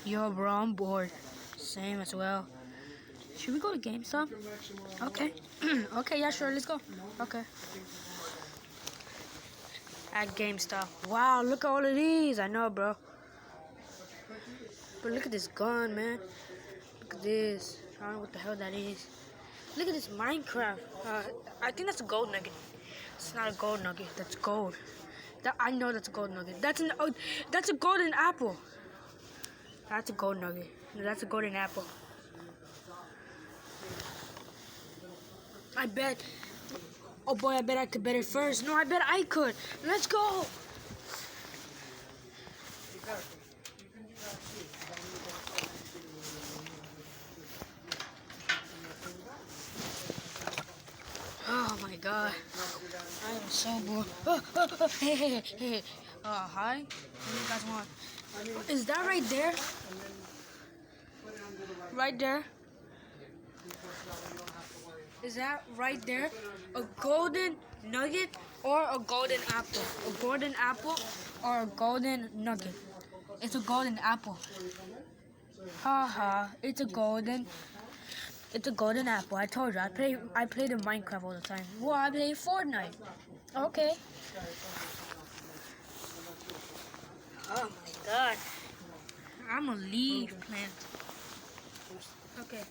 Yo, bro, I'm bored. Same as well. Should we go to GameStop? Okay. Okay, yeah, sure, let's go. Okay. At GameStop. Wow, look at all of these. I know, bro. But look at this gun, man. Look at this. I don't know what the hell that is. Look at this Minecraft. I think that's a gold nugget. It's not a gold nugget. That's gold. I know that's a gold nugget. That's a golden apple. That's a gold nugget. No, that's a golden apple. I bet. Oh boy, I bet I could bet it first. No, I bet I could. Let's go. Oh my god. I am so bored. Hey. Hi. What do you guys want? Is that right there? Right there? Is that right there a golden nugget or a golden apple? A golden apple or a golden nugget? It's a golden apple. Haha, it's a golden apple. I told you, I play the Minecraft all the time. Well, I play Fortnite. Okay. Oh my god. I'm gonna leave, man. Okay.